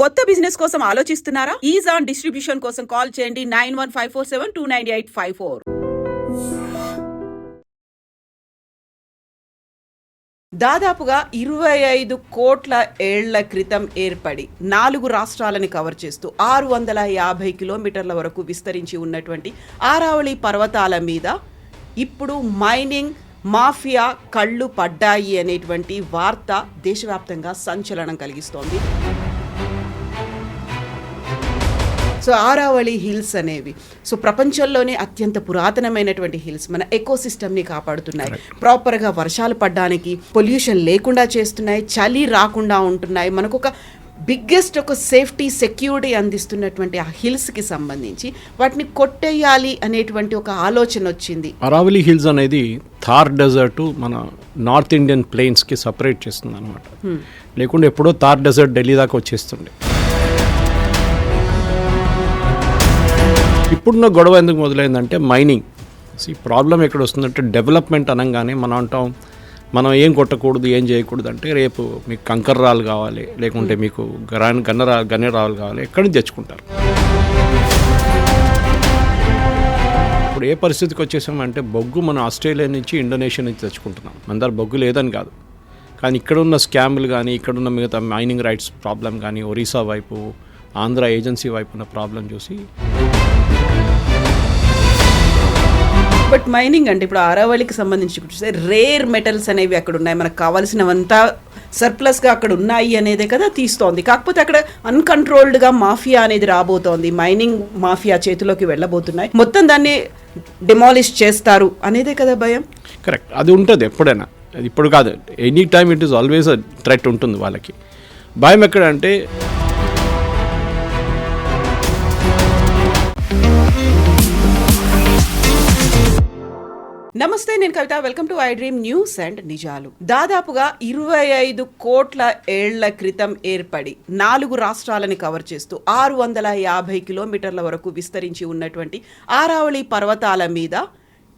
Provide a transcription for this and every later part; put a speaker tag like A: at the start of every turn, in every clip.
A: కొత్త బిజినెస్ కోసం ఆలోచిస్తున్నారా? ఈజ్ ఆన్ డిస్ట్రిబ్యూషన్ కోసం కాల్ చేయండి 9154729854. దాదాపుగా 25 కోట్ల ఏళ్ల క్రితం ఏర్పడి 4 రాష్ట్రాలని కవర్ చేస్తూ 650 కిలోమీటర్ల వరకు విస్తరించి ఉన్నటువంటి ఆరావళి పర్వతాల మీద ఇప్పుడు మైనింగ్ మాఫియా కళ్ళు పడ్డాయి అనేటువంటి వార్త దేశవ్యాప్తంగా సంచలనం కలిగిస్తోంది. సో ఆరావళి హిల్స్ అనేవి ప్రపంచంలోనే అత్యంత పురాతనమైనటువంటి హిల్స్ మన ఎకోసిస్టమ్ని కాపాడుతున్నాయి. ప్రాపర్గా వర్షాలు పడడానికి, పొల్యూషన్ లేకుండా చేస్తున్నాయి, చలి రాకుండా ఉంటున్నాయి. మనకు ఒక బిగ్గెస్ట్ ఒక సేఫ్టీ సెక్యూరిటీ అందిస్తున్నటువంటి ఆ హిల్స్కి సంబంధించి వాటిని కొట్టేయాలి అనేటువంటి ఒక ఆలోచన వచ్చింది.
B: అరావళి హిల్స్ అనేది థార్ డెజర్ట్ మన నార్త్ ఇండియన్ ప్లెయిన్స్కి సపరేట్ చేస్తుంది అనమాట. లేకుంటే ఎప్పుడో థార్ డెజర్ట్ ఢిల్లీ దాకా వచ్చేస్తుండే. ఇప్పుడున్న గొడవ ఎందుకు మొదలైందంటే మైనింగ్. ఈ ప్రాబ్లం ఎక్కడ వస్తుందంటే డెవలప్మెంట్ అనగానే మనం అంటాం మనం ఏం కొట్టకూడదు, ఏం చేయకూడదు అంటే రేపు మీకు కంకర్రాలు కావాలి, లేకుంటే మీకు గన్నేరాలు కావాలి, ఎక్కడి నుంచి తెచ్చుకుంటారు. ఇప్పుడు ఏ పరిస్థితికి వచ్చేసామంటే బొగ్గు మనం ఆస్ట్రేలియా నుంచి, ఇండోనేషియా నుంచి తెచ్చుకుంటున్నాం. మన దగ్గర బొగ్గు లేదని కాదు, కానీ ఇక్కడున్న స్కామ్లు కానీ, ఇక్కడున్న మిగతా మైనింగ్ రైట్స్ ప్రాబ్లం కానీ, ఒరిస్సా వైపు, ఆంధ్ర ఏజెన్సీ వైపు ఉన్న ప్రాబ్లం చూసి
A: బట్ మైనింగ్ అంటే ఇప్పుడు ఆరావళికి సంబంధించి చూస్తే రేర్ మెటల్స్ అనేవి అక్కడ ఉన్నాయి, మనకు కావాల్సినవంతా సర్ప్లస్గా అక్కడ ఉన్నాయి అనేదే కదా తీస్తోంది. కాకపోతే అక్కడ అన్కంట్రోల్డ్గా మాఫియా అనేది రాబోతోంది, మైనింగ్ మాఫియా చేతిలోకి వెళ్ళబోతున్నాయి, మొత్తం దాన్ని డిమాలిష్ చేస్తారు అనేదే కదా భయం.
B: కరెక్ట్, అది ఉంటుంది ఎప్పుడైనా, అది ఇప్పుడు కాదు, any time it is always a threat ఉంటుంది వాళ్ళకి. భయం ఎక్కడ అంటే
A: నమస్తే, నేను Kavitha. Welcome to I dream news and నిజాలు. దాదాపుగా 25 కోట్ల ఏళ్ల క్రితం ఏర్పడి 4 రాష్ట్రాలని కవర్ చేస్తూ 650 కిలోమీటర్ల వరకు విస్తరించి ఉన్నటువంటి ఆరావళి పర్వతాల మీద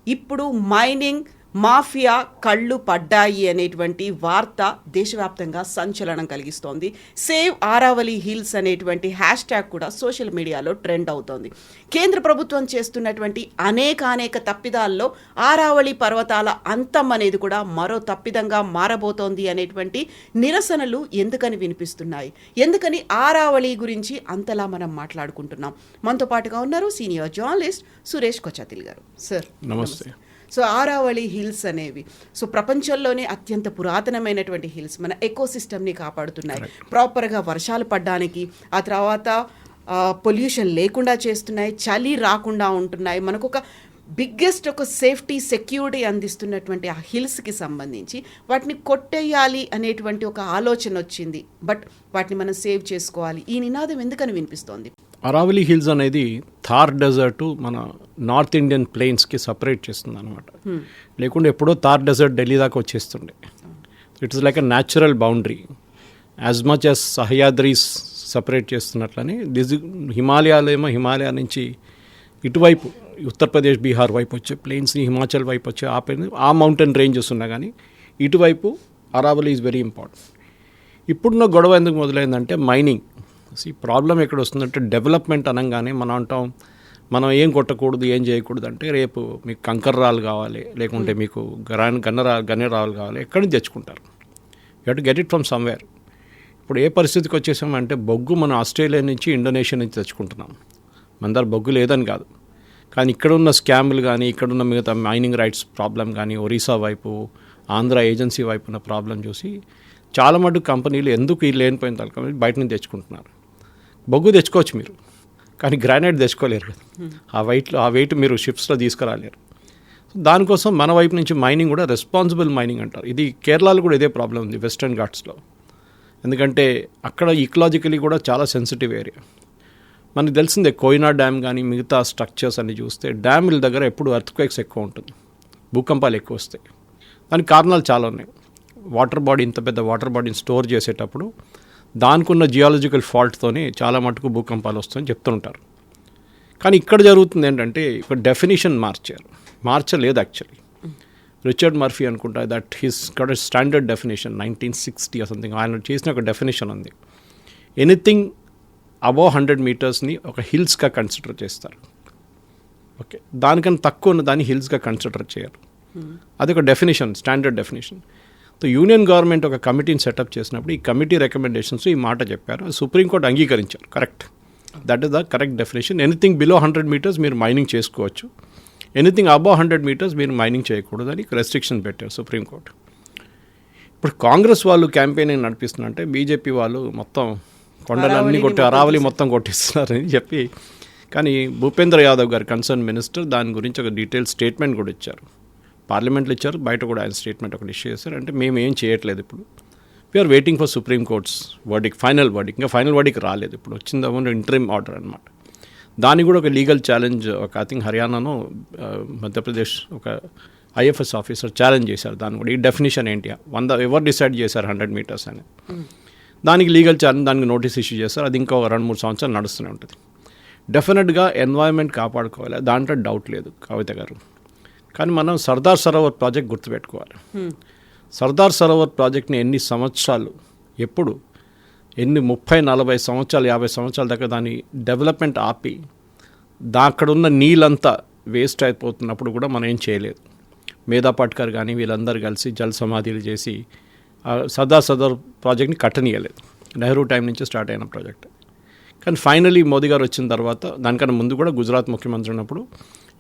A: ఇప్పుడు మైనింగ్ మాఫియా కళ్ళు పడ్డాయి అనేటువంటి వార్త దేశవ్యాప్తంగా సంచలనం కలిగిస్తోంది. సేవ్ ఆరావళి హిల్స్ అనేటువంటి హ్యాష్ ట్యాగ్ కూడా సోషల్ మీడియాలో ట్రెండ్ అవుతోంది. కేంద్ర ప్రభుత్వం చేస్తున్నటువంటి అనేక తప్పిదాల్లో ఆరావళి పర్వతాల అంతం అనేది కూడా మరో తప్పిదంగా మారబోతోంది అనేటువంటి నిరసనలు ఎందుకని వినిపిస్తున్నాయి, ఎందుకని ఆరావళి గురించి అంతలా మనం మాట్లాడుకుంటున్నాం. మనతో పాటుగా ఉన్నారు సీనియర్ జర్నలిస్ట్ సురేష్ కొచాతిల్ గారు. సార్
B: నమస్తే.
A: సో ఆరావళి హిల్స్ అనేవి ప్రపంచంలోనే అత్యంత పురాతనమైనటువంటి హిల్స్ మన ఎకోసిస్టమ్ని కాపాడుతున్నాయి, ప్రాపర్గా వర్షాలు పడడానికి, ఆ తర్వాత పొల్యూషన్ లేకుండా చేస్తున్నాయి, చలి రాకుండా ఉంటున్నాయి. మనకు ఒక బిగ్గెస్ట్ ఒక సేఫ్టీ సెక్యూరిటీ అందిస్తున్నటువంటి ఆ హిల్స్కి సంబంధించి వాటిని కొట్టేయాలి అనేటువంటి ఒక ఆలోచన వచ్చింది. బట్ వాటిని మనం సేవ్ చేసుకోవాలి. ఈ నినాదం ఎందుకని వినిపిస్తోంది?
B: అరావళి హిల్స్ అనేది థార్ డెజర్ట్ మన నార్త్ ఇండియన్ ప్లెయిన్స్కి సపరేట్ చేస్తుంది అనమాట. లేకుంటే ఎప్పుడో థార్ డెజర్ట్ ఢిల్లీ దాకా వచ్చేస్తుండే. It's like a natural boundary. As much as Sahyadris separate చేస్తున్నట్లని హిమాలయాలేమో హిమాలయ నుంచి ఇటువైపు ఉత్తరప్రదేశ్, బీహార్ వైపు వచ్చే ప్లెయిన్స్, హిమాచల్ వైపు వచ్చే ఆ మౌంటైన్ రేంజెస్ ఉన్నా కానీ ఇటువైపు అరావళి ఈజ్ వెరీ ఇంపార్టెంట్. ఇప్పుడున్న గొడవ ఎందుకు మొదలైందంటే మైనింగ్. ఈ ప్రాబ్లం ఎక్కడ వస్తుందంటే డెవలప్మెంట్ అనగానే మనం అంటాం మనం ఏం కొట్టకూడదు, ఏం చేయకూడదు అంటే రేపు మీకు కంకర్రాలు కావాలి, లేకుంటే మీకు గన్నేరాలు కావాలి, ఎక్కడి నుంచి తెచ్చుకుంటారు. You have to get it from somewhere. ఇప్పుడు ఏ పరిస్థితికి వచ్చేసామంటే బొగ్గు మనం ఆస్ట్రేలియా నుంచి, ఇండోనేషియా నుంచి తెచ్చుకుంటున్నాం. మన దగ్గర బొగ్గు లేదని కాదు, కానీ ఇక్కడున్న స్కామ్లు కానీ, ఇక్కడున్న మిగతా మైనింగ్ రైట్స్ ప్రాబ్లం కానీ, ఒరిస్సా వైపు, ఆంధ్ర ఏజెన్సీ వైపు ఉన్న ప్రాబ్లం చూసి చాలా మటుకు కంపెనీలు ఎందుకు ఈ లేనిపోయిన తలక బయట నుంచి తెచ్చుకుంటున్నారు. బొగ్గు తెచ్చుకోవచ్చు మీరు, కానీ గ్రానైట్ తెచ్చుకోలేరు కదా. ఆ వెయిట్ మీరు షిప్స్లో తీసుకురాలేరు. దానికోసం మన వైపు నుంచి మైనింగ్ కూడా రెస్పాన్సిబుల్ మైనింగ్ అంటారు. ఇది కేరళలో కూడా ఇదే ప్రాబ్లం ఉంది, వెస్టర్న్ ఘాట్స్లో. ఎందుకంటే అక్కడ ఈకలాజికలీ కూడా చాలా సెన్సిటివ్ ఏరియా. మనకు తెలిసిందే కోయినా డ్యామ్ కానీ మిగతా స్ట్రక్చర్స్ అన్ని చూస్తే డ్యాముల దగ్గర ఎప్పుడు ఎర్త్క్వేక్స్ ఎక్కువ ఉంటుంది, భూకంపాలు ఎక్కువ వస్తాయి. దానికి కారణాలు చాలా ఉన్నాయి. వాటర్ బాడీ, ఇంత పెద్ద వాటర్ బాడీని స్టోర్ చేసేటప్పుడు దానికి ఉన్న జియాలజికల్ ఫాల్ట్తోనే చాలా మటుకు భూకంపాలు వస్తాయని చెప్తుంటారు. కానీ ఇక్కడ జరుగుతుంది ఏంటంటే ఇక్కడ డెఫినేషన్ మార్చలేదు యాక్చువల్లీ. రిచర్డ్ మర్ఫీ అనుకుంటా, that his got standard definition 1960 something, ఆయన చేసిన ఒక డెఫినేషన్ ఉంది. ఎనీథింగ్ అబోవ్ 100 మీటర్స్ని ఒక హిల్స్గా కన్సిడర్ చేస్తారు. ఓకే, దానికన్నా తక్కువ ఉన్న దాన్ని హిల్స్గా కన్సిడర్ చేయరు. అదొక definition, standard definition. So union government ఒక కమిటీని సెటప్ చేసినప్పుడు ఈ కమిటీ రికమెండేషన్స్ ఈ మాట చెప్పారు. సుప్రీంకోర్టు అంగీకరించారు. Correct, that is the correct definition. Anything below 100 metres మీరు మైనింగ్ చేసుకోవచ్చు, ఎనీథింగ్ అబోవ్ 100 మీటర్స్ మీరు మైనింగ్ చేయకూడదని రెస్ట్రిక్షన్ పెట్టారు సుప్రీంకోర్టు. ఇప్పుడు కాంగ్రెస్ వాళ్ళు క్యాంపెయినింగ్ నడిపిస్తున్నారంటే బీజేపీ వాళ్ళు మొత్తం కొండలన్నీ అరావళి మొత్తం కొట్టిస్తున్నారని చెప్పి, కానీ భూపేంద్ర యాదవ్ గారు కన్సర్న్ మినిస్టర్ దాని గురించి ఒక డీటెయిల్ స్టేట్మెంట్ కూడా ఇచ్చారు. పార్లమెంట్లో ఇచ్చారు, బయట కూడా ఆయన స్టేట్మెంట్ ఒకటి ఇష్యూ చేశారు. అంటే మేము ఏం చేయట్లేదు, ఇప్పుడు we're waiting for supreme court's verdict, final verdict. ఇంకా ఫైనల్ వర్డిక్ రాలేదు, ఇప్పుడు వచ్చిందేమో ఇంటరిమ్ ఆర్డర్ అనమాట. దానికి కూడా ఒక లీగల్ ఛాలెంజ్ ఒక ఐ థింక్ హర్యానాను మధ్యప్రదేశ్ ఒక ఐఎఫ్ఎస్ ఆఫీసర్ ఛాలెంజ్ చేశారు. దాన్ని కూడా ఈ డెఫినేషన్ ఏంటి 100 ఎవరు డిసైడ్ చేశారు 100 మీటర్స్ అని, దానికి లీగల్ ఛాలెంజ్, దానికి నోటీస్ ఇష్యూ చేస్తారు. అది ఇంకా 2-3 సంవత్సరాలు నడుస్తూనే ఉంటుంది. డెఫినెట్గా ఎన్వైరన్మెంట్ కాపాడుకోవాలి, దాంట్లో డౌట్ లేదు కవిత గారు. కానీ మనం సర్దార్ సరోవర్ ప్రాజెక్ట్ గుర్తుపెట్టుకోవాలి. సర్దార్ సరోవర్ ప్రాజెక్ట్ని ఎన్ని సంవత్సరాలు, ఎప్పుడు ఎన్ని 30-40 సంవత్సరాలు 50 సంవత్సరాల దాకా దాని డెవలప్మెంట్ ఆపి అక్కడున్న నీళ్ళంతా వేస్ట్ అయిపోతున్నప్పుడు కూడా మనం ఏం చేయలేదు. మేధా పాట్కర్ కానీ వీళ్ళందరూ కలిసి జల సమాధిలు చేసి సర్దార్ ప్రాజెక్ట్ని కట్టనీయలేదు. నెహ్రూ టైం నుంచి స్టార్ట్ అయిన ప్రాజెక్ట్. కానీ ఫైనలీ మోదీ గారు వచ్చిన తర్వాత, దానికన్నా ముందు కూడా గుజరాత్ ముఖ్యమంత్రి ఉన్నప్పుడు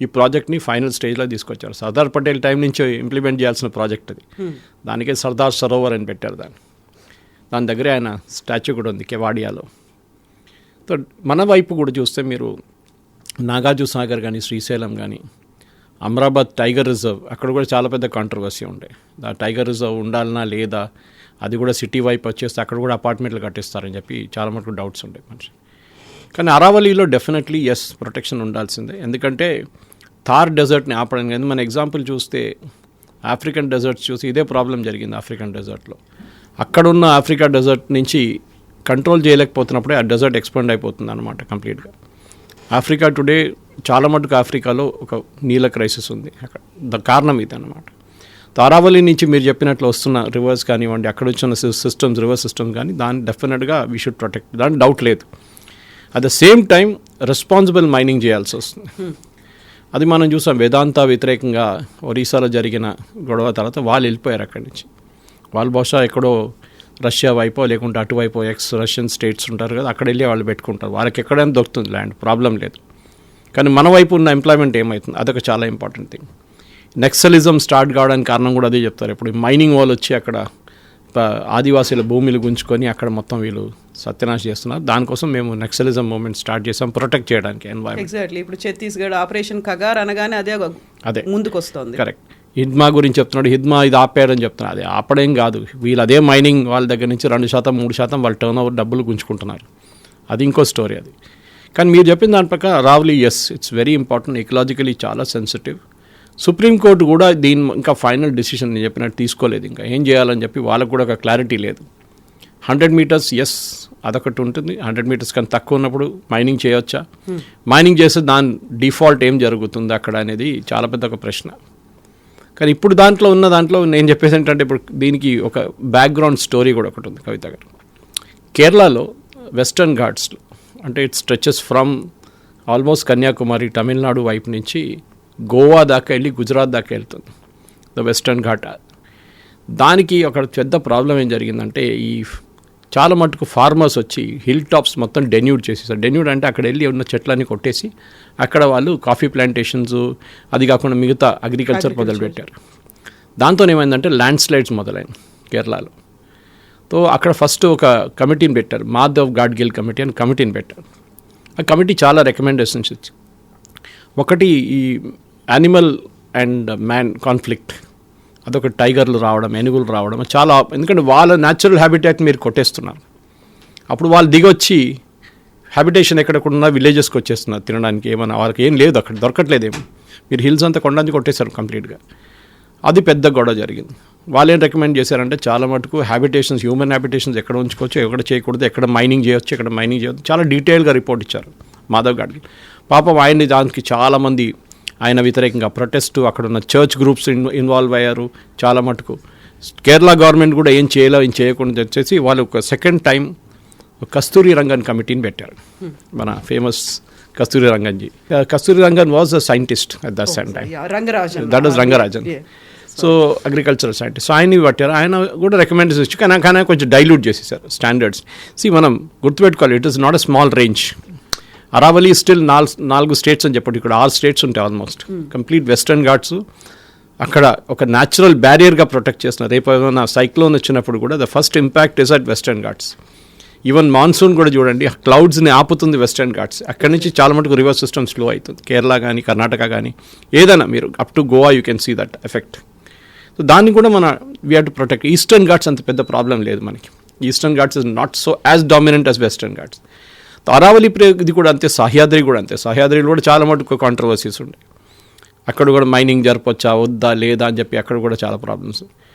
B: ఈ ప్రాజెక్ట్ని ఫైనల్ స్టేజ్లో తీసుకొచ్చారు. సర్దార్ పటేల్ టైం నుంచి ఇంప్లిమెంట్ చేయాల్సిన ప్రాజెక్ట్ అది. దానికే సర్దార్ సరోవర్ అని పెట్టారు దాని దగ్గరే ఆయన స్టాచ్యూ కూడా ఉంది కెవాడియాలో. సో మన వైపు కూడా చూస్తే మీరు నాగార్జున సాగర్ కానీ, శ్రీశైలం కానీ, అమరాబాద్ టైగర్ రిజర్వ్, అక్కడ కూడా చాలా పెద్ద కాంట్రవర్సీ ఉండే. ఆ టైగర్ రిజర్వ్ ఉండాలన్నా లేదా, అది కూడా సిటీ వైపు వచ్చేస్తే అక్కడ కూడా అపార్ట్మెంట్లు కట్టిస్తారని చెప్పి చాలా మటుకు డౌట్స్ ఉండే మనిషి. కానీ అరావళిలో డెఫినెట్లీ ఎస్, ప్రొటెక్షన్ ఉండాల్సిందే. ఎందుకంటే థార్ డెజర్ట్ని ఆపడం కానీ, మన ఎగ్జాంపుల్ చూస్తే ఆఫ్రికన్ డెజర్ట్స్ చూసి ఇదే ప్రాబ్లం జరిగింది. ఆఫ్రికన్ డెజర్ట్లో అక్కడున్న ఆఫ్రికా డెజర్ట్ నుంచి కంట్రోల్ చేయలేకపోతున్నప్పుడే ఆ డెజర్ట్ ఎక్స్పాండ్ అయిపోతుంది అనమాట కంప్లీట్గా. ఆఫ్రికా టుడే చాలా మటుకు ఆఫ్రికాలో ఒక నీళ్ళ క్రైసిస్ ఉంది. అక్కడ కారణం ఇది అనమాట. అరావళి నుంచి మీరు చెప్పినట్లు వస్తున్న రివర్స్ కానివ్వండి, అక్కడ వచ్చిన సిస్టమ్స్, రివర్స్ సిస్టమ్స్ కానీ, దాన్ని డెఫినెట్గా వీ షుడ్ ప్రొటెక్ట్, దాని డౌట్ లేదు. At the same time responsible mining చేయాల్సి వస్తుంది. అది మనం చూసాం వేదాంత వ్యతిరేకంగా ఒరిస్సాలో జరిగిన గొడవ తర్వాత వాళ్ళు వెళ్ళిపోయారు అక్కడి నుంచి. వాళ్ళు బహుశా ఎక్కడో రష్యా వైపో లేకుంటే అటువైపో రష్యన్ స్టేట్స్ ఉంటారు కదా, అక్కడ వెళ్ళి వాళ్ళు పెట్టుకుంటారు. వాళ్ళకి ఎక్కడైనా దొరుకుతుంది ల్యాండ్, ప్రాబ్లం లేదు. కానీ మన వైపు ఉన్న ఎంప్లాయ్మెంట్ ఏమవుతుంది, అదొక చాలా ఇంపార్టెంట్ థింగ్. నెక్సలిజం స్టార్ట్ కావడానికి కారణం కూడా అదే చెప్తారు. ఇప్పుడు మైనింగ్ వాళ్ళు వచ్చి అక్కడ ఆదివాసీల భూమిలు గుంజుకొని అక్కడ మొత్తం వీళ్ళు సత్యనాశ చేస్తున్నారు. దానికోసం మేము నెక్సలిజం మూవ్మెంట్ స్టార్ట్ చేసాం, ప్రొటెక్ట్ చేయడానికి ఎన్వైరన్మెంట్.
A: ఎగ్జాక్ట్లీ, ఇప్పుడు ఛత్తీస్గఢ్ ఆపరేషన్ కగార్ అనగానే అదే ముందుకు వస్తుంది.
B: కరెక్ట్. హిద్మా గురించి చెప్తున్నాడు, హిద్మా ఇది ఆపారని చెప్తున్నారు. అది ఆపడేం కాదు, వీళ్ళు అదే మైనింగ్ వాళ్ళ దగ్గర నుంచి 2%, 3% వాళ్ళ టర్న్ ఓవర్ డబ్బులు గుంజుకుంటున్నారు. అది ఇంకో స్టోరీ అది. కానీ మీరు చెప్పిన దాని ప్రకారం Aravalli yes, it's very important, ecologically చాలా సెన్సిటివ్. సుప్రీంకోర్టు కూడా దీని ఇంకా ఫైనల్ డిసిషన్ నేను చెప్పినట్టు తీసుకోలేదు. ఇంకా ఏం చేయాలని చెప్పి వాళ్ళకు కూడా ఒక క్లారిటీ లేదు. 100 మీటర్స్ ఎస్, అదొకటి ఉంటుంది. 100 మీటర్స్ కానీ తక్కువ ఉన్నప్పుడు మైనింగ్ చేయవచ్చా, మైనింగ్ చేస్తే దాని డిఫాల్ట్ ఏం జరుగుతుంది అక్కడ అనేది చాలా పెద్ద ఒక ప్రశ్న. కానీ ఇప్పుడు దాంట్లో నేను చెప్పేది ఏంటంటే, ఇప్పుడు దీనికి ఒక బ్యాక్గ్రౌండ్ స్టోరీ కూడా ఒకటి ఉంది కవిత గారు. కేరళలో వెస్టర్న్ ఘాట్స్లో, అంటే it stretches from almost Kanyakumari Tamil Nadu వైపు నుంచి గోవా దాకా వెళ్ళి గుజరాత్ దాకా వెళ్తుంది ద వెస్టర్న్ ఘాట్. దానికి ఒక పెద్ద ప్రాబ్లం ఏం జరిగిందంటే, ఈ చాలా మటుకు ఫార్మర్స్ వచ్చి హిల్ టాప్స్ మొత్తం డెన్యూడ్ చేసేసారు. డెన్యూడ్ అంటే అక్కడ వెళ్ళి ఉన్న చెట్లన్నీ కొట్టేసి అక్కడ వాళ్ళు కాఫీ ప్లాంటేషన్స్, అది కాకుండా మిగతా అగ్రికల్చర్ మొదలుపెట్టారు. దాంతో ఏమైందంటే ల్యాండ్ స్లైడ్స్ మొదలైంది కేరళలో. సో అక్కడ ఫస్ట్ ఒక కమిటీని పెట్టారు, మాధవ్ గాడ్గిల్ కమిటీ అని కమిటీని పెట్టారు. ఆ కమిటీ చాలా రికమెండేషన్స్ ఇచ్చి, ఒకటి ఈ యానిమల్ అండ్ మ్యాన్ కాన్ఫ్లిక్ట్, అదొక టైగర్లు రావడం, ఏనుగులు రావడం చాలా, ఎందుకంటే వాళ్ళ న్యాచురల్ హ్యాబిటేట్ మీరు కొట్టేస్తున్నారు. అప్పుడు వాళ్ళు దిగొచ్చి హ్యాబిటేషన్ ఎక్కడకుండా విలేజెస్కి వచ్చేస్తున్నారు తినడానికి. ఏమైనా వాళ్ళకి ఏం లేదు, అక్కడ దొరకట్లేదేమో. మీరు హిల్స్ అంతా కొండానికి కొట్టేశారు కంప్లీట్గా. అది పెద్ద గొడవ జరిగింది. వాళ్ళు ఏం రికమెండ్ చేశారంటే, చాలా మటుకు హ్యాబిటేషన్స్, హ్యూమన్ హ్యాబిటేషన్స్ ఎక్కడ ఉంచుకోవచ్చు, ఎక్కడ చేయకూడదు, ఎక్కడ మైనింగ్ చేయొచ్చు, ఎక్కడ మైనింగ్ చేయొచ్చు, చాలా డీటెయిల్గా రిపోర్ట్ ఇచ్చారు మాధవ్ గాడ్కి. పాపం ఆయన్ని దానికి చాలామంది ఆయన వ్యతిరేకంగా ప్రొటెస్ట్, అక్కడ ఉన్న చర్చ్ గ్రూప్స్ ఇన్వాల్వ్ అయ్యారు చాలా మటుకు. కేరళ గవర్నమెంట్ కూడా ఏం చేయకుండా వచ్చేసి వాళ్ళు ఒక సెకండ్ టైం ఒక కస్తూరి రంగన్ కమిటీని పెట్టారు, మన famous Kasturi రంగన్జీ. Kasturi Rangan was a scientist at that time. That was Rangarajan. So agricultural scientist. So ఆయన్ని పట్టారు. ఆయన కూడా రికమెండేషన్ ఇచ్చి కానీ కొంచెం డైల్యూట్ చేసేసారు స్టాండర్డ్స్. మనం గుర్తుపెట్టుకోవాలి, it is not a small range. Aravalli still 4 states అని చెప్పండి, ఇక్కడ 6 స్టేట్స్ ఉంటాయి ఆల్మోస్ట్. కంప్లీట్ వెస్టర్న్ ఘాట్స్ అక్కడ ఒక న్యాచురల్ బ్యారియర్గా ప్రొటెక్ట్ చేస్తున్నారు. రేపు ఏమైనా సైక్లోన్ వచ్చినప్పుడు కూడా the first impact is at western Ghats. Even monsoon కూడా చూడండి, క్లౌడ్స్ని ఆపుతుంది వెస్టర్న్ ఘాట్స్. అక్కడి నుంచి చాలా మటుకు రివర్ సిస్టమ్ స్లో అవుతుంది. కేరళ కానీ కర్ణాటక కానీ ఏదైనా మీరు up to Goa you can see that effect. So దాన్ని కూడా we have to protect. Eastern Ghats అంత పెద్ద ప్రాబ్లం లేదు మనకి. Eastern Ghats is not so as dominant as Western Ghats. Aravalli ఇది కూడా అంతే, సహ్యాద్రి కూడా అంతే. సహ్యాద్రిలో కూడా చాలా మటుకు కాంట్రవర్సీస్ ఉన్నాయి. అక్కడ కూడా మైనింగ్ జరపొచ్చా వద్దా లేదా అని చెప్పి అక్కడ కూడా చాలా ప్రాబ్లమ్స్.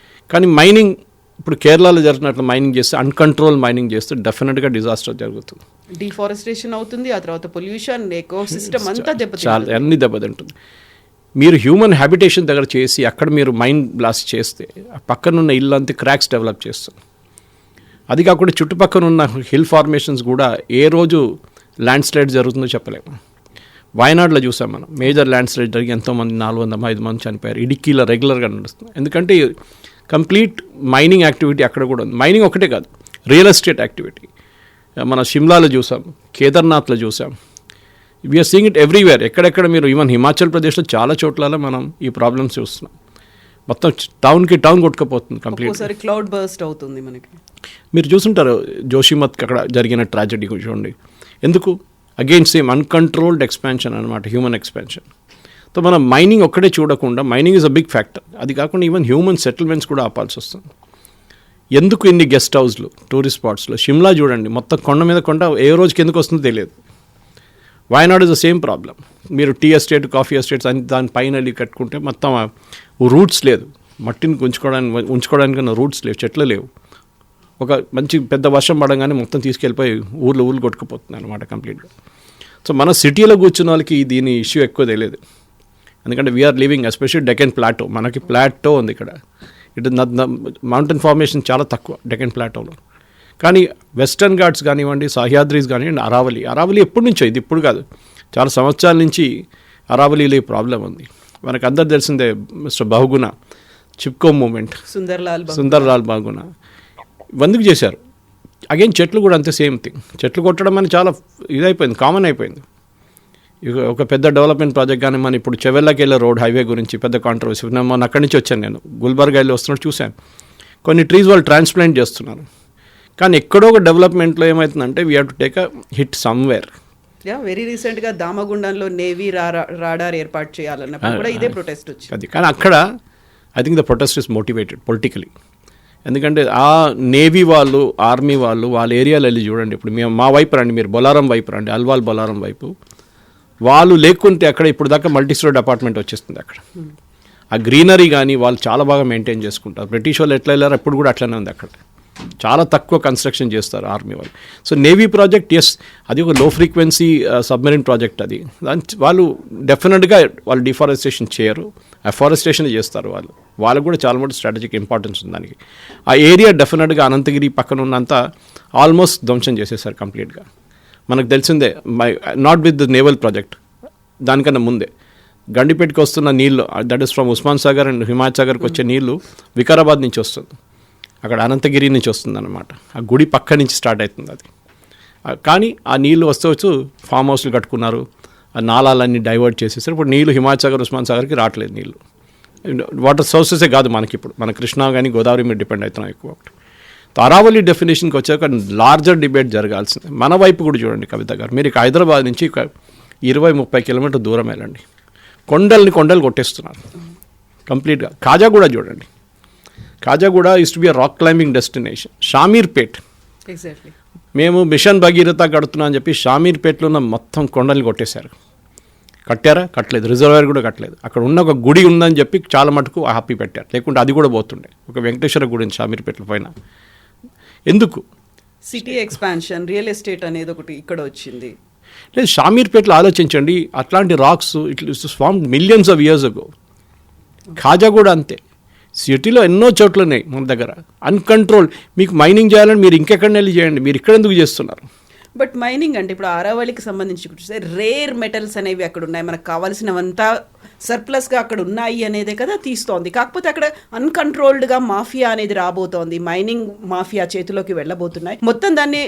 B: కానీ మైనింగ్ ఇప్పుడు కేరళలో జరిగినట్లు మైనింగ్ చేస్తే, అన్కంట్రోల్ మైనింగ్ చేస్తే డెఫినెట్గా డిజాస్టర్ జరుగుతుంది.
A: డిఫారెస్టేషన్ అవుతుంది, ఆ తర్వాత పొల్యూషన్, ఎకో సిస్టమ్ అంతా
B: చాలా అన్ని దెబ్బతింటుంది. మీరు హ్యూమన్ హ్యాబిటేషన్ దగ్గర చేసి అక్కడ మీరు మైన్ బ్లాస్ట్ చేస్తే ఆ పక్కనున్న ఇల్లు అంతా క్రాక్స్ డెవలప్ చేస్తుంది. అది కాకుండా చుట్టుపక్కల ఉన్న హిల్ ఫార్మేషన్స్ కూడా ఏ రోజు ల్యాండ్ స్లైడ్ జరుగుతుందో చెప్పలేము. వయనాడులో చూసాం మనం, మేజర్ ల్యాండ్ స్లైడ్ జరిగి ఎంతోమంది 405 మంది చనిపోయారు. ఇడిక్కీలో రెగ్యులర్గా నడుస్తుంది. ఎందుకంటే కంప్లీట్ మైనింగ్ యాక్టివిటీ అక్కడ కూడా ఉంది. మైనింగ్ ఒకటే కాదు, రియల్ ఎస్టేట్ యాక్టివిటీ మన షిమ్లాలో చూసాం, కేదార్నాథ్లో చూసాం. We're seeing it everywhere. ఎక్కడెక్కడ మీరు ఈవెన్ హిమాచల్ ప్రదేశ్లో చాలా చోట్ల మనం ఈ ప్రాబ్లమ్స్ చూస్తున్నాం. మొత్తం టౌన్ కొట్టుకుపోతుంది కంప్లీట్.
A: క్లౌడ్ బర్స్ట్ అవుతుంది మనకి.
B: మీరు చూసుంటారు జోషిమత్ అక్కడ జరిగిన ట్రాజెడీ చూడండి. ఎందుకు? అగైన్ సేమ్ అన్కంట్రోల్డ్ ఎక్స్పాన్షన్ అనమాట, హ్యూమన్ ఎక్స్పాన్షన్. సో మనం మైనింగ్ ఒక్కడే చూడకుండా, mining is a big factor. అది కాకుండా ఈవెన్ హ్యూమన్ సెటిల్మెంట్స్ కూడా ఆపాల్సి వస్తుంది. ఎందుకు ఇన్ని గెస్ట్ హౌస్లు టూరిస్ట్ స్పాట్స్లో? షిమ్లా చూడండి, మొత్తం కొండ మీద కొండ, ఏ రోజుకి ఎందుకు వస్తుందో తెలియదు. Wayanad is the same problem. మీరు టీ ఎస్టేట్, కాఫీ ఎస్టేట్స్ అని దానిపైన కట్టుకుంటే మొత్తం రూట్స్ లేదు, మట్టిని ఉంచుకోవడానికి రూట్స్ లేవు, చెట్లు లేవు. ఒక మంచి పెద్ద వర్షం పడంగానే మొత్తం తీసుకెళ్ళిపోయి ఊర్లు కొట్టుకుపోతుంది అనమాట కంప్లీట్గా. సో మన సిటీలో కూర్చున్న వాళ్ళకి దీని ఇష్యూ ఎక్కువ తెలియదు. ఎందుకంటే we're living especially Deccan plateau. మనకి ప్లాటో ఉంది ఇక్కడ. ఇటు మౌంటైన్ ఫార్మేషన్ చాలా తక్కువ డెక్కన్ ప్లాటోలో. కానీ వెస్టర్న్ ఘాట్స్ కానివ్వండి, సహ్యాద్రీస్ కానివ్వండి, అరావలి ఎప్పటి నుంచో, ఇది ఇప్పుడు కాదు, చాలా సంవత్సరాల నుంచి అరావలిలో ఈ ప్రాబ్లం ఉంది. మనకు అందరు తెలిసిందే మిస్టర్ బహుగుణ చిప్కో మూమెంట్, సుందర్లాల్ బహుగుణ ఎందుకు చేశారు. అగైన్ చెట్లు కూడా అంతే సేమ్ థింగ్. చెట్లు కొట్టడం అని చాలా ఇదైపోయింది, కామన్ అయిపోయింది. ఒక పెద్ద డెవలప్మెంట్ ప్రాజెక్ట్ కానీ మన ఇప్పుడు చెవెల్లాకి వెళ్ళే రోడ్ హైవే గురించి పెద్ద కాంట్రవర్సీ. మొన్న అక్కడి నుంచి వచ్చాను నేను, గుల్బర్గా వెళ్ళి వస్తున్నట్టు చూశాను. కొన్ని ట్రీస్ వాళ్ళు ట్రాన్స్ప్లాంట్ చేస్తున్నారు. కానీ ఎక్కడో ఒక డెవలప్మెంట్లో ఏమవుతుందంటే we have to take a hit somewhere.
A: Very రీసెంట్గా దామగుండంలో నేవీ రాడార్ ఏర్పాటు చేయాలన్నప్పుడు కూడా ఇదే ప్రొటెస్ట్ వచ్చింది.
B: అది కానీ అక్కడ I think the protest is motivated politically. ఎందుకంటే ఆ నేవీ వాళ్ళు, ఆర్మీ వాళ్ళు వాళ్ళ ఏరియాలో వెళ్ళి చూడండి. ఇప్పుడు మేము మా వైపు రండి, మీరు బొలారం వైపు రండి, అల్వాల్ బొలారం వైపు. వాళ్ళు లేకుంటే అక్కడ ఇప్పుడు దాకా మల్టీ స్టోరీ అపార్ట్మెంట్ వచ్చేస్తుంది అక్కడ. ఆ గ్రీనరీ కానీ వాళ్ళు చాలా బాగా మెయింటైన్ చేసుకుంటారు. బ్రిటిష్ వాళ్ళు ఎట్లా వెళ్ళారు అప్పుడు కూడా అట్లనే ఉంది అక్కడ. చాలా తక్కువ కన్స్ట్రక్షన్ చేస్తారు ఆర్మీ వాళ్ళు. సో నేవీ ప్రాజెక్ట్ ఎస్, అది ఒక లో ఫ్రీక్వెన్సీ సబ్మెరీన్ ప్రాజెక్ట్. అది వాళ్ళు డెఫినెట్గా వాళ్ళు డిఫారెస్టేషన్ చేయరు, అఫారెస్టేషన్ చేస్తారు. వాళ్ళకు కూడా చాలా మటు స్ట్రాటజిక్ ఇంపార్టెన్స్ ఉంది దానికి. ఆ ఏరియా డెఫినెట్గా అనంతగిరి పక్కన ఉన్నంత ఆల్మోస్ట్ ధ్వంసం చేసేసారు కంప్లీట్గా. మనకు తెలిసిందే, not with the naval project, దానికన్నా ముందే గండిపేటకి వస్తున్న నీళ్ళు, that is from Osman Sagar and Himayat సాగర్కి వచ్చే నీళ్ళు వికారాబాద్ నుంచి వస్తుంది, అక్కడ అనంతగిరి నుంచి వస్తుంది అనమాట. ఆ గుడి పక్క నుంచి స్టార్ట్ అవుతుంది అది. కానీ ఆ నీళ్ళు వస్తూ ఫామ్ హౌస్లు కట్టుకున్నారు, ఆ నాళాలన్నీ డైవర్ట్ చేసేసారు. ఇప్పుడు నీళ్ళు హిమాయత్ సాగర్, ఉస్మాన్ సాగర్కి రావట్లేదు నీళ్ళు. వాటర్ సోర్సెసే కాదు మనకి, ఇప్పుడు మన కృష్ణా కానీ గోదావరి మీద డిపెండ్ అవుతున్నాం ఎక్కువ. అరావలి డెఫినేషన్కి వచ్చాక లార్జర్ డిబేట్ జరగాల్సింది. మన వైపు కూడా చూడండి కవిత గారు, మీరు హైదరాబాద్ నుంచి 20-30 కిలోమీటర్ దూరం వెళ్ళండి, కొండలు కొట్టేస్తున్నారు కంప్లీట్గా. కాజాగూడ చూడండి, Khajaguda use to be a rock climbing destination. Shamirpet,
A: exactly
B: మేము మిషన్ భగీరథ కడుతున్నాం అని చెప్పి షామీర్పేట్లో ఉన్న మొత్తం కొండలు కొట్టేశారు. కట్టారా? కట్టలేదు. రిజర్వాయర్ కూడా కట్టలేదు. అక్కడ ఉన్న ఒక గుడి ఉందని చెప్పి చాలా మటుకు హ్యాపీ పెట్టారు, లేకుంటే అది కూడా పోతుండే. ఒక వెంకటేశ్వర గుడి ఉంది షామీర్పేటలో పైన. ఎందుకు?
A: సిటీ ఎక్స్పాన్షన్, రియల్ ఎస్టేట్ అనేది ఒకటి ఇక్కడ వచ్చింది.
B: లేదు, షామీర్పేటలో ఆలోచించండి, అట్లాంటి rocks it form millions of years ago. Khaja కూడా అంతే. సిటీలో ఎన్నో చోట్ల ఉన్నాయి మన దగ్గర అన్కంట్రోల్. మీకు మైనింగ్ చేయాలని మీరు ఇంకెక్కడ వెళ్ళి చేయండి, మీరు ఇక్కడ ఎందుకు చేస్తున్నారు?
A: బట్ మైనింగ్ అంటే ఇప్పుడు అరవల్లికి సంబంధించి చూస్తే రేర్ మెటల్స్ అనేవి అక్కడ ఉన్నాయి, మనకు కావాల్సినవంతా సర్ప్లస్గా అక్కడ ఉన్నాయి అనేదే కదా తీస్తోంది. కాకపోతే అక్కడ అన్కంట్రోల్డ్గా మాఫియా అనేది రాబోతోంది, మైనింగ్ మాఫియా చేతిలోకి వెళ్ళబోతున్నాయి, మొత్తం దాన్ని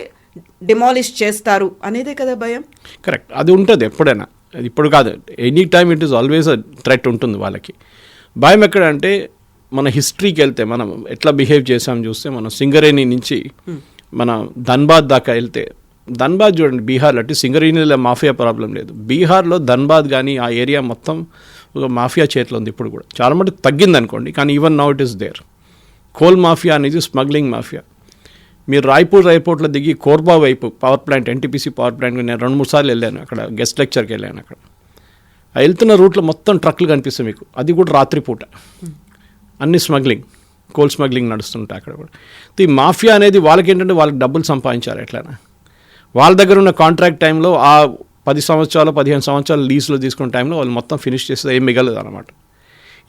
A: డిమాలిష్ చేస్తారు అనేదే కదా భయం.
B: కరెక్ట్, అది ఉంటుంది ఎప్పుడైనా, అది ఇప్పుడు కాదు, any time it is always a threat ఉంటుంది వాళ్ళకి. భయం ఎక్కడ అంటే మన హిస్టరీకి వెళ్తే మనం ఎట్లా బిహేవ్ చేసాం చూస్తే, మనం సింగరేణి నుంచి మన ధన్బాద్ దాకా వెళ్తే, ధన్బాద్ చూడండి బీహార్లో, అంటే సింగరేణిలో మాఫియా ప్రాబ్లం లేదు, బీహార్లో ధన్బాద్ కానీ ఆ ఏరియా మొత్తం ఒక మాఫియా చేతిలో ఉంది. ఇప్పుడు కూడా చాలా మటుకు తగ్గింది అనుకోండి, కానీ even now it is there. Coal mafia అనేది స్మగ్లింగ్ మాఫియా. మీరు రాయ్పూర్ ఎయిర్పోర్ట్లో దిగి కోర్బా వైపు power plant, NTPC power plant నేను 2-3 సార్లు వెళ్ళాను, అక్కడ గెస్ట్ లెక్చర్కి వెళ్ళాను. అక్కడ ఆ వెళ్తున్న రూట్లో మొత్తం ట్రక్లు కనిపిస్తాయి మీకు, అది కూడా రాత్రిపూట, అన్ని స్మగ్లింగ్, కోల్ స్మగ్లింగ్ నడుస్తుంటాయి అక్కడ కూడా. ఈ మాఫియా అనేది వాళ్ళకి ఏంటంటే వాళ్ళకి డబ్బులు సంపాదించారు ఎట్లయినా. వాళ్ళ దగ్గర ఉన్న కాంట్రాక్ట్ టైంలో ఆ 10 సంవత్సరాలు 15 సంవత్సరాలు లీజ్లో తీసుకున్న టైంలో వాళ్ళు మొత్తం ఫినిష్ చేస్తే ఏం మిగలదు అనమాట.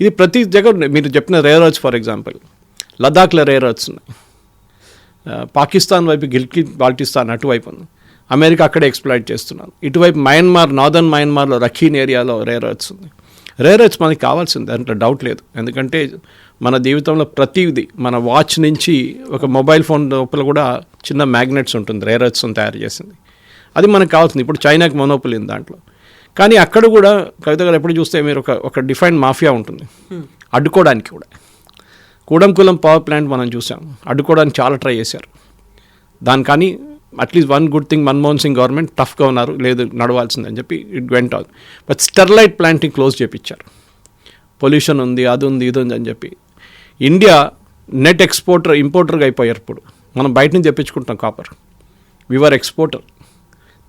B: ఇది ప్రతి దగ్గర మీరు చెప్పిన రేర్ ఎర్త్స్, ఫర్ ఎగ్జాంపుల్ లదాఖ్లో రేర్ ఎర్త్స్ ఉన్నాయి, పాకిస్తాన్ వైపు గిల్గిట్ బాల్టిస్తాన్ అటువైపు ఉంది, అమెరికా అక్కడే ఎక్స్ప్లాయిట్ చేస్తున్నారు. ఇటువైపు మయన్మార్, నార్దర్న్ మయన్మార్లో రఖీన్ ఏరియాలో రేర్ ఎర్త్స్ ఉంది. రేర్ ఎర్త్స్ మనకి కావాల్సింది, దాంట్లో డౌట్ లేదు. ఎందుకంటే మన జీవితంలో ప్రతిదీ, మన వాచ్ నుంచి ఒక మొబైల్ ఫోన్ లోపల కూడా చిన్న మ్యాగ్నెట్స్ ఉంటుంది, రేర్ ఎర్త్స్ తయారు చేసింది, అది మనకు కావాల్సింది. ఇప్పుడు చైనాకి మొనోపలి ఉంది దాంట్లో, కానీ అక్కడ కూడా కవిత గారు ఎప్పుడు చూస్తే మీరు ఒక డిఫైన్డ్ మాఫియా ఉంటుంది అడ్డుకోవడానికి కూడా. కూడంకులం పవర్ ప్లాంట్ మనం చూసాం, అడ్డుకోవడానికి చాలా ట్రై చేశారు దాని, కానీ at least one good thing Manmohan Singh government టఫ్గా ఉన్నారు, లేదు నడవాల్సిందని చెప్పి it went on. But Sterlite ప్లాంట్ని క్లోజ్ చేయించారు, పొల్యూషన్ ఉంది, అది ఉంది, ఇది ఉంది అని చెప్పి. ఇండియా నెట్ ఎక్స్పోర్టర్ ఇంపోర్టర్గా అయిపోయారు. ఇప్పుడు మనం బయట నుంచి తెప్పించుకుంటాం కాపర్, వివర్ ఎక్స్పోర్టర్.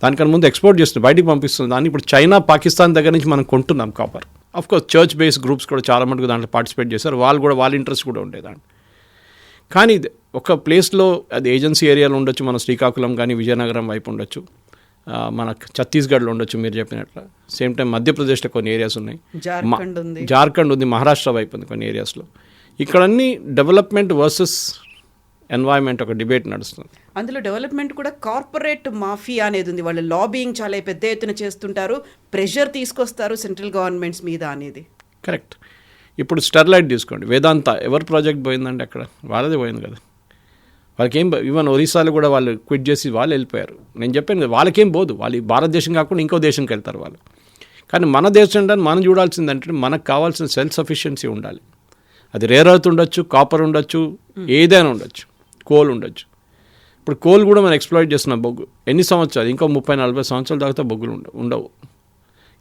B: దానికన్నా ముందు ఎక్స్పోర్ట్ చేస్తుంది, బయటికి పంపిస్తుంది దాన్ని. ఇప్పుడు చైనా, పాకిస్తాన్ దగ్గర నుంచి మనం కొంటున్నాం copper. Of course church based groups కూడా చాలా మటుకు దాంట్లో పార్టిసిపేట్ చేశారు, వాళ్ళు కూడా వాళ్ళ ఇంట్రెస్ట్ కూడా ఉండేదాన్ని. కానీ ఒక ప్లేస్లో అది ఏజెన్సీ ఏరియాలో ఉండొచ్చు, మన శ్రీకాకుళం కానీ విజయనగరం వైపు ఉండొచ్చు, మన ఛత్తీస్గఢ్లో ఉండొచ్చు మీరు చెప్పినట్ల. సేమ్ టైం మధ్యప్రదేశ్లో కొన్ని ఏరియాస్ ఉన్నాయి, జార్ఖండ్ ఉంది, మహారాష్ట్ర వైపు ఉంది కొన్ని ఏరియాస్లో. ఇక్కడన్నీ డెవలప్మెంట్ వర్సెస్ ఎన్వైర్న్మెంట్ ఒక డిబేట్ నడుస్తుంది.
A: అందులో డెవలప్మెంట్ కూడా కార్పొరేట్ మాఫియా అనేది ఉంది, వాళ్ళు లాబింగ్ చాలా పెద్ద ఎత్తున చేస్తుంటారు, ప్రెషర్ తీసుకొస్తారు సెంట్రల్ గవర్నమెంట్స్ మీద అనేది.
B: కరెక్ట్. ఇప్పుడు స్టెర్లైట్ తీసుకోండి, వేదాంత ఎవరు ప్రాజెక్ట్ పోయిందంటే అక్కడ వాళ్ళదే పోయింది కదా. వాళ్ళకేం, ఈవెన్ ఒరిస్సాలో కూడా వాళ్ళు క్విట్ చేసి వాళ్ళు వెళ్ళిపోయారు. నేను చెప్పాను కదా, వాళ్ళకేం పోదు, వాళ్ళు భారతదేశం కాకుండా ఇంకో దేశంకి వెళ్తారు వాళ్ళు. కానీ మన దేశం అంటే మనం చూడాల్సిందంటే మనకు కావాల్సిన సెల్ఫ్ సఫిషియన్సీ ఉండాలి. అది రేర్ ఎర్త్ ఉండొచ్చు, కాపర్ ఉండొచ్చు, ఏదైనా ఉండొచ్చు, కోల్ ఉండొచ్చు. ఇప్పుడు కోల్ కూడా మనం ఎక్స్ప్లాయిట్ చేస్తున్న బొగ్గు ఎన్ని సంవత్సరాలు, ఇంకో 30-40 సంవత్సరాల దాకా బొగ్గులు ఉండవు.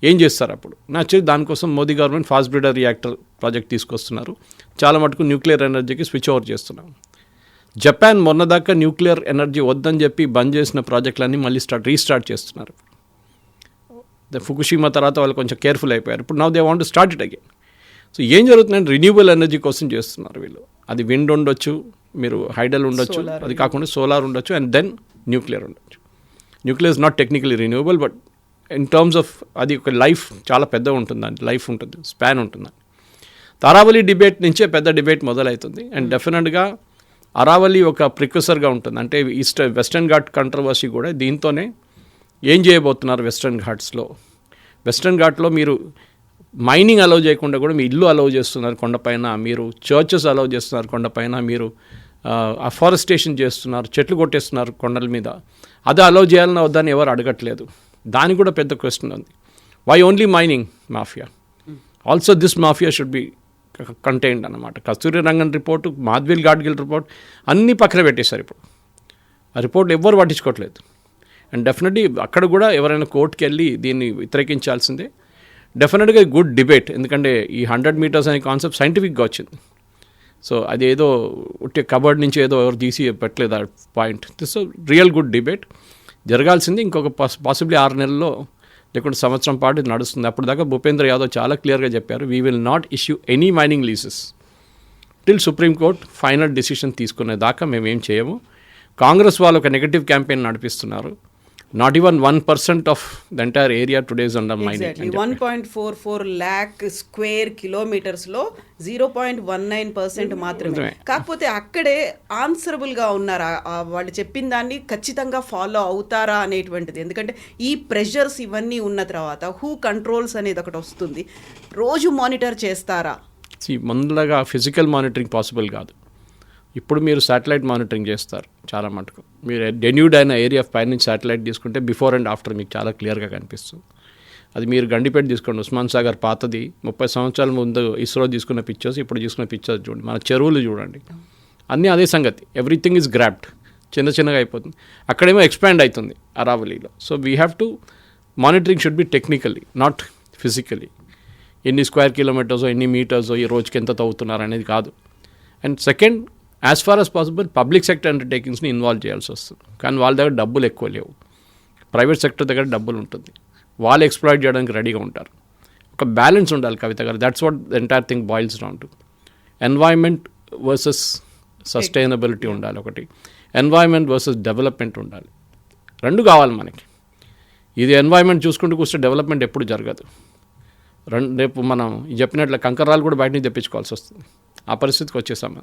B: ఏం చేస్తారు అప్పుడు? యాక్చువల్లీ దానికోసం Modi government fast breeder reactor project తీసుకొస్తున్నారు, చాలా మటుకు న్యూక్లియర్ ఎనర్జీకి స్విచ్ ఓవర్ చేస్తున్నాం. జపాన్ మొన్నదాకా న్యూక్లియర్ ఎనర్జీ వద్దని చెప్పి బంద్ చేసిన ప్రాజెక్టులన్నీ మళ్ళీ రీస్టార్ట్ చేస్తున్నారు. ఫుకుషిమా తర్వాత వాళ్ళు కొంచెం కేర్ఫుల్ అయిపోయారు, ఇప్పుడు now they want to start it again. So ఏం జరుగుతుందంటే రిన్యూవబుల్ ఎనర్జీ కోసం చేస్తున్నారు వీళ్ళు. అది విండ్ ఉండొచ్చు, మీరు హైడల్ ఉండొచ్చు, అది కాకుండా సోలార్ ఉండొచ్చు, అండ్ దెన్ న్యూక్లియర్ ఉండొచ్చు. Nuclear is not technically renewable, but in terms of అది ఒక లైఫ్ చాలా పెద్ద ఉంటుంది, అంటే లైఫ్ ఉంటుంది, స్పాన్ ఉంటుంది. అరావళి డిబేట్ నుంచే పెద్ద డిబేట్ మొదలవుతుంది. అండ్ డెఫినెట్గా అరావళి ఒక ప్రిక్వసర్గా ఉంటుంది, అంటే వెస్టర్న్ ఘాట్ కంట్రవర్సీ కూడా దీంతోనే. ఏం చేయబోతున్నారు వెస్టర్న్ ఘాట్స్లో? వెస్టర్న్ ఘాట్లో మీరు మైనింగ్ అలౌ చేయకుండా కూడా మీ ఇల్లు అలౌ చేస్తున్నారు కొండపైన, మీరు చర్చెస్ అలౌ చేస్తున్నారు కొండపైన, మీరు అఫారెస్టేషన్ చేస్తున్నారు, చెట్లు కొట్టేస్తున్నారు కొండల మీద. అది అలౌ చేయాలన్నా వద్దని ఎవరు అడగట్లేదు. దానికి కూడా పెద్ద క్వశ్చన్ ఉంది. Why only mining mafia? Also this mafia should be contained అన్నమాట. కస్తూరి రంగన్ రిపోర్టు, మాధవిల్ గాడ్గిల్ రిపోర్ట్ అన్నీ పక్కన పెట్టేశారు. ఇప్పుడు ఆ రిపోర్ట్లు ఎవ్వరు పట్టించుకోవట్లేదు. అండ్ డెఫినెట్లీ అక్కడ కూడా ఎవరైనా కోర్టుకి వెళ్ళి దీన్ని వ్యతిరేకించాల్సిందే. డెఫినెట్గా గుడ్ డిబేట్, ఎందుకంటే ఈ 100 మీటర్స్ అనే కాన్సెప్ట్ సైంటిఫిక్గా వచ్చింది. సో అది ఏదో ఉట్టి కబర్డ్ నుంచి ఏదో ఎవరు తీసి పెట్టలేదు ఆ point. This real good debate జరగాల్సింది. ఇంకొక పాసిబ్లీ 6 నెలల్లో లేకుంటే సంవత్సరం పాటు ఇది నడుస్తుంది. అప్పుడు దాకా భూపేంద్ర యాదవ్ చాలా క్లియర్గా చెప్పారు, we will not issue any mining leases till supreme court final decision తీసుకునే దాకా మేమేం చేయము. కాంగ్రెస్ వాళ్ళు ఒక నెగటివ్ క్యాంపెయిన్ నడిపిస్తున్నారు. Not even 1% of the entire area today is under
A: exactly
B: mining.
A: 1.44 lakh square కిలోమీటర్స్లో 0.19% మాత్రమే. కాకపోతే అక్కడే ఆన్సరబుల్గా ఉన్నారా, వాళ్ళు చెప్పిన దాన్ని ఖచ్చితంగా ఫాలో అవుతారా అనేటువంటిది. ఎందుకంటే ఈ ప్రెషర్స్ ఇవన్నీ ఉన్న తర్వాత హూ కంట్రోల్స్ అనేది ఒకటి వస్తుంది. రోజు మానిటర్ చేస్తారా?
B: ముందులాగా ఫిజికల్ మానిటరింగ్ పాసిబుల్ కాదు. ఇప్పుడు మీరు శాటిలైట్ మానిటరింగ్ చేస్తారు చాలా మటుకు. మీరు డెన్యూడ్ అయిన ఏరియా పై నుంచి శాటిలైట్ తీసుకుంటే బిఫోర్ అండ్ ఆఫ్టర్ మీకు చాలా క్లియర్గా కనిపిస్తుంది. అది మీరు గండిపేట తీసుకోండి, ఉస్మాన్ సాగర్ పాతది 30 సంవత్సరాల ముందు ఇస్రో తీసుకున్న పిక్చర్స్, ఇప్పుడు తీసుకున్న పిక్చర్స్ చూడండి, మన చెరువులు చూడండి, అన్నీ అదే సంగతి. ఎవ్రీథింగ్ ఈజ్ గ్రాబ్డ్, చిన్నగా అయిపోతుంది. అక్కడేమో ఎక్స్పాండ్ అవుతుంది అరావలీలో. So we have to monitoring should be technically, not physically. ఎన్ని స్క్వేర్ కిలోమీటర్సో ఎన్ని మీటర్సో ఈ రోజుకి ఎంత తవ్వుతున్నారు అనేది కాదు. And second, as far as possible public sector అండర్టేకింగ్స్ని ఇన్వాల్వ్ చేయాల్సి వస్తుంది. కానీ వాళ్ళ దగ్గర డబ్బులు ఎక్కువ లేవు. ప్రైవేట్ సెక్టర్ దగ్గర డబ్బులు ఉంటుంది, వాళ్ళు ఎక్స్ప్లాయిట్ చేయడానికి రెడీగా ఉంటారు. ఒక బ్యాలెన్స్ ఉండాలి కవిత గారు. That's what the entire thing boils down to. Environment versus sustainability ఉండాలి ఒకటి, ఎన్వైర్న్మెంట్ వర్సెస్ డెవలప్మెంట్ ఉండాలి. రెండు కావాలి మనకి. ఇది ఎన్వైర్న్మెంట్ చూసుకుంటూ కూర్చో డెవలప్మెంట్ ఎప్పుడు జరగదు. రేపు మనం చెప్పినట్లు కంకరాలు కూడా బయట నుంచి తెప్పించుకోవాల్సి వస్తుంది. ఆ పరిస్థితికి వచ్చేసాం.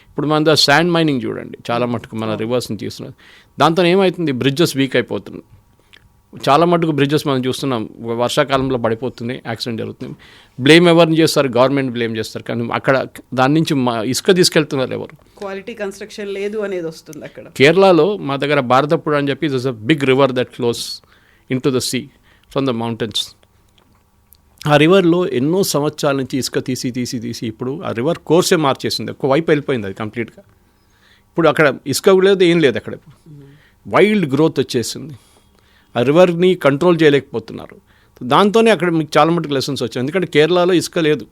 B: ఇప్పుడు మన శాండ్ మైనింగ్ చూడండి, చాలా మటుకు మన రివర్స్ని తీస్తున్నారు. దాంతో ఏమవుతుంది, బ్రిడ్జెస్ వీక్ అయిపోతుంది. చాలా మటుకు బ్రిడ్జెస్ మనం చూస్తున్నాం వర్షాకాలంలో పడిపోతుంది, యాక్సిడెంట్ జరుగుతుంది. బ్లేమ్ ఎవరిని చేస్తారు, గవర్నమెంట్ బ్లేమ్ చేస్తారు. కానీ అక్కడ దాని నుంచి ఇసుక తీసుకెళ్తున్నారు ఎవరు?
A: క్వాలిటీ కన్స్ట్రక్షన్ లేదు అనేది వస్తుంది అక్కడ.
B: కేరళలో మా దగ్గర భారతపుర అని చెప్పి it's a big river that flows into the sea from the mountains. ఆ రివర్లో ఎన్నో సంవత్సరాల నుంచి ఇసుక తీసి ఇప్పుడు ఆ రివర్ కోర్సే మార్చేసింది. ఒకవైపు వెళ్ళిపోయింది అది కంప్లీట్గా. ఇప్పుడు అక్కడ ఇసుక లేదు, ఏం లేదు అక్కడ. వైల్డ్ గ్రోత్ వచ్చేసింది. ఆ రివర్ని కంట్రోల్ చేయలేకపోతున్నారు. దాంతోనే అక్కడ మీకు చాలా మటుకు లెసన్స్ వచ్చాయి. ఎందుకంటే కేరళలో ఇసుక లేదు,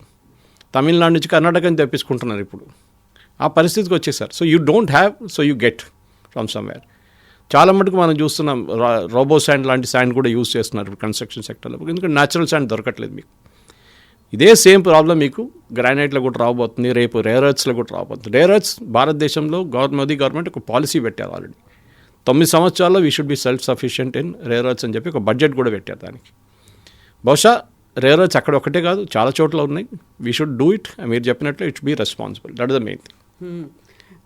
B: తమిళనాడు నుంచి కర్ణాటకని తెప్పించుకుంటున్నారు ఇప్పుడు. ఆ పరిస్థితికి వచ్చేసారు. So you don't have, so you get from somewhere. చాలా మటుకు మనం చూస్తున్నాం రోబో శాండ్ లాంటి శాండ్ కూడా యూజ్ చేస్తున్నారు ఇప్పుడు కన్స్ట్రక్షన్ సెక్టర్లో. ఎందుకంటే న్యాచురల్ శాండ్ దొరకట్లేదు మీకు. ఇదే సేమ్ ప్రాబ్లం మీకు గ్రానైట్లో కూడా రాబోతుంది, రేపు రేర్ ఎర్త్స్లో కూడా రాబోతుంది. రేర్ ఎర్త్స్ భారతదేశంలో మోదీ గవర్నమెంట్ ఒక పాలసీ పెట్టారు ఆల్రెడీ. 9 సంవత్సరాల్లో we should be self sufficient in rare earths అని చెప్పి ఒక బడ్జెట్ కూడా పెట్టారు దానికి. బహుశా రేర్ ఎర్త్స్ అక్కడ ఒకటే కాదు, చాలా చోట్ల ఉన్నాయి. We should do it. మీరు చెప్పినట్లు it's be responsible. That is the main thing.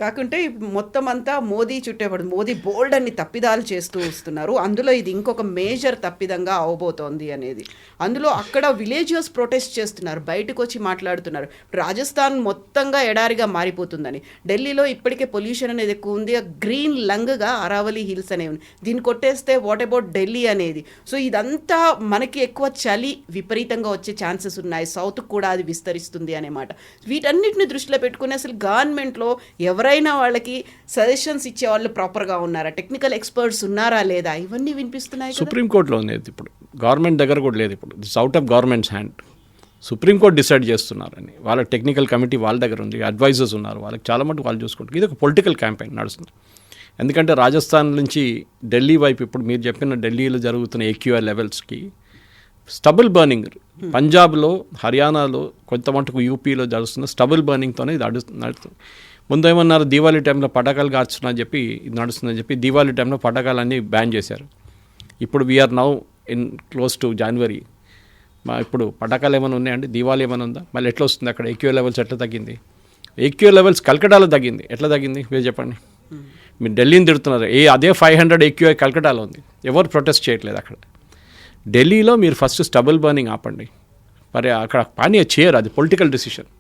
A: కాకుంటే మొత్తం అంతా మోదీ చుట్టేపడు. మోదీ బోల్డ్ అన్ని తప్పిదాలు చేస్తూ వస్తున్నారు. అందులో ఇది ఇంకొక మేజర్ తప్పిదంగా అవబోతోంది అనేది. అందులో అక్కడ విలేజర్స్ ప్రొటెస్ట్ చేస్తున్నారు, బయటకు వచ్చి మాట్లాడుతున్నారు. రాజస్థాన్ మొత్తంగా ఎడారిగా మారిపోతుందని. ఢిల్లీలో ఇప్పటికే పొల్యూషన్ అనేది ఎక్కువ ఉంది. గ్రీన్ లంగ్గా అరావలి హిల్స్ అనేవి ఉంది. దీన్ని కొట్టేస్తే వాట్ అబౌట్ ఢిల్లీ అనేది. సో ఇదంతా మనకి ఎక్కువ చలి విపరీతంగా వచ్చే ఛాన్సెస్ ఉన్నాయి. సౌత్కి కూడా అది విస్తరిస్తుంది అనే మాట. వీటన్నిటిని దృష్టిలో పెట్టుకుని అసలు గవర్నమెంట్లో ఎవరైనా వాళ్ళకి సజెషన్స్ ఇచ్చే వాళ్ళు ప్రాపర్గా ఉన్నారా, టెక్నికల్ ఎక్స్పర్ట్స్ ఉన్నారా లేదా, ఇవన్నీ వినిపిస్తున్నాయి.
B: సుప్రీంకోర్టులో ఉంది ఇప్పుడు, గవర్నమెంట్ దగ్గర కూడా లేదు. ఇప్పుడు this out of governments hand. Supreme court decide చేస్తున్నారని, వాళ్ళ టెక్నికల్ కమిటీ వాళ్ళ దగ్గర ఉంది, అడ్వైజర్స్ ఉన్నారు, వాళ్ళకి చాలా మటుకు వాళ్ళు చూసుకుంటారు. ఇది ఒక పొలిటికల్ క్యాంపెయిన్ నడుస్తుంది. ఎందుకంటే రాజస్థాన్ నుంచి ఢిల్లీ వైపు ఇప్పుడు మీరు చెప్పిన ఢిల్లీలో జరుగుతున్న AQI లెవెల్స్కి స్టబుల్ బర్నింగ్, పంజాబ్లో, హర్యానాలో, కొంత మటుకు యూపీలో జరుగుతున్న స్టబుల్ బర్నింగ్తోనే ఇది నడుస్తుంది. ముందు ఏమన్నారు, దీవాళీ టైంలో పటాకాలు కాల్చున్నారని చెప్పి ఇది నడుస్తుందని చెప్పి దీవాళీ టైంలో పటాకాలన్నీ బ్యాన్ చేశారు. ఇప్పుడు we're now in close to January. ఇప్పుడు పటాకాలు ఏమైనా ఉన్నాయండి, దీవాళీ ఏమైనా ఉందా? మళ్ళీ ఎట్లా వస్తుంది అక్కడ? AQI లెవెల్స్ ఎట్లా తగ్గింది? AQI లెవెల్స్ కల్కటాలో తగ్గింది. ఎట్లా తగ్గింది మీరు చెప్పండి. మీరు ఢిల్లీని తిడుతున్నారు, అదే 500 AQI కల్కటాలో ఉంది. ఎవరు ప్రొటెస్ట్ చేయట్లేదు అక్కడ. ఢిల్లీలో మీరు ఫస్ట్ స్టబుల్ బర్నింగ్ ఆపండి. మరి అక్కడ పని చేయరు, అది పొలిటికల్ డెసిషన్.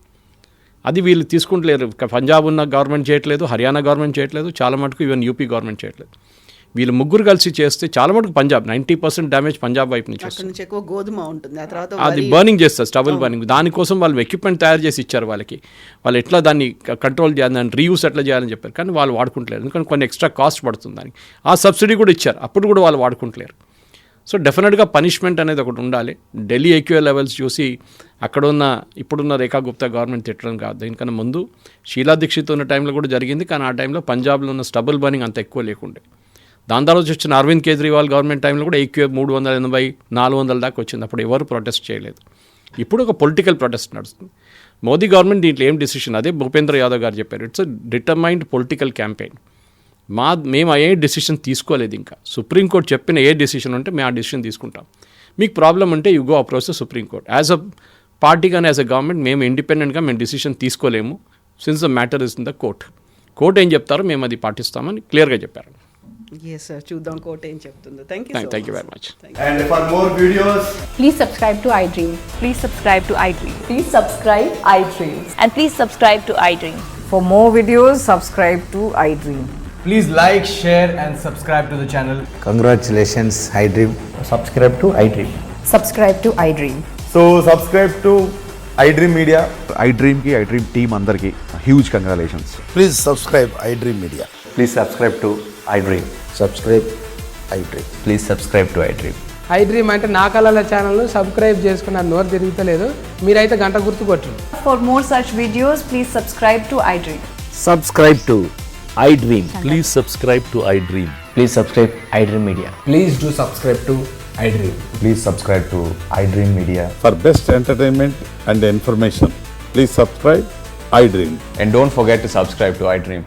B: అది వీళ్ళు తీసుకుంటలేరు. పంజాబ్ ఉన్న గవర్నమెంట్ చేయట్లేదు, హర్యానా గవర్నమెంట్ చేయట్లేదు, చాలా మటుకు ఈవెన్ యూపీ గవర్నమెంట్ చేయట్లేదు. వీళ్ళు ముగ్గురు కలిసి చేస్తే చాలా మటుకు పంజాబ్ 90% డ్యామేజ్ పంజాబ్ వైపు నుంచి వస్తుంది.
A: ఎక్కువ గోధుమ ఉంటుంది, ఆ తర్వాత
B: అది బర్నింగ్ చేస్తారు, స్టబుల్ బర్నింగ్. దానికోసం వాళ్ళు ఎక్విప్మెంట్ తయారు చేసి ఇచ్చారు వాళ్ళకి. వాళ్ళు ఎట్లా దాన్ని కంట్రోల్ చేయాలి, దాన్ని రీయూస్ ఎట్లా చేయాలని చెప్పారు. కానీ వాళ్ళు వాడుకుంటలేరు, ఎందుకంటే కొన్ని ఎక్స్ట్రా కాస్ట్ పడుతుంది దానికి. ఆ సబ్సిడీ కూడా ఇచ్చారు, అప్పుడు కూడా వాళ్ళు వాడుకుంటలేరు. సో డెఫినెట్గా పనిష్మెంట్ అనేది ఒకటి ఉండాలి. ఢిల్లీ AQI లెవెల్స్ చూసి అక్కడున్న ఇప్పుడున్న రేఖా గుప్తా గవర్నమెంట్ తిట్టడం కాదు. దీనికన్నా ముందు షీలా దీక్షిత్ ఉన్న టైంలో కూడా జరిగింది. కానీ ఆ టైంలో పంజాబ్లో ఉన్న స్టబుల్ బర్నింగ్ అంత ఎక్కువ లేకుండే. దాని తర్వాత వచ్చిన అరవింద్ కేజ్రీవాల్ గవర్నమెంట్ టైంలో కూడా AQI 380, 400 దాకా వచ్చింది. అప్పుడు ఎవరు ప్రొటెస్ట్ చేయలేదు. ఇప్పుడు ఒక పొలిటికల్ ప్రొటెస్ట్ నడుస్తుంది. మోదీ గవర్నమెంట్ దీంట్లో ఏం డిసిషన్, అదే భూపేంద్ర యాదవ్ గారు చెప్పారు, it's a determined political campaign. మేము ఏ డెసిషన్ తీసుకోలేదు ఇంకా. సుప్రీంకోర్టు చెప్పిన ఏ డెసిషన్ ఉంటే మేము ఆ డెసిషన్ తీసుకుంటాం. మీకు ప్రాబ్లం ఉంటే you go approach the supreme court. As a party కానీ యాజ్ అ గవర్నమెంట్ మేము ఇండిపెండెంట్గా మేము డెసిషన్ తీసుకోలేము. Since the matter is in the court. Court ఏం చెప్తారో మేము అది పాటిస్తామని క్లియర్గా చెప్పారు.
A: ఎస్ సార్, చూద్దాం కోర్టు ఏం చెప్తుందో. Thank
B: thank you very much.
C: And for more videos,
D: Please subscribe to iDream.
E: Please subscribe to iDream.
D: Please subscribe iDream.
E: And please subscribe to iDream.
F: For more videos, subscribe to iDream.
C: please like, share and subscribe to the channel.
G: Congratulations, iDream.
H: Subscribe to iDream.
D: Subscribe to iDream.
H: So subscribe to iDream Media.
I: iDream ki iDream team అందరికి huge congratulations.
G: Please subscribe iDream Media.
H: Please subscribe to iDream.
G: Subscribe iDream.
H: Please subscribe to iDream.
J: iDream అంటే నా కళల channel subscribe చేసుకున్న నోరు తిరుగుతలేదు, మీరైతే గంట గుర్తు కొట్టండి.
D: For more such videos, please subscribe to iDream.
H: Subscribe to iDream.
K: Please subscribe to iDream.
H: Please subscribe iDream Media.
C: Please do subscribe to iDream.
H: Please subscribe to iDream Media.
I: For best entertainment and information, please subscribe iDream.
H: And don't forget to subscribe to iDream.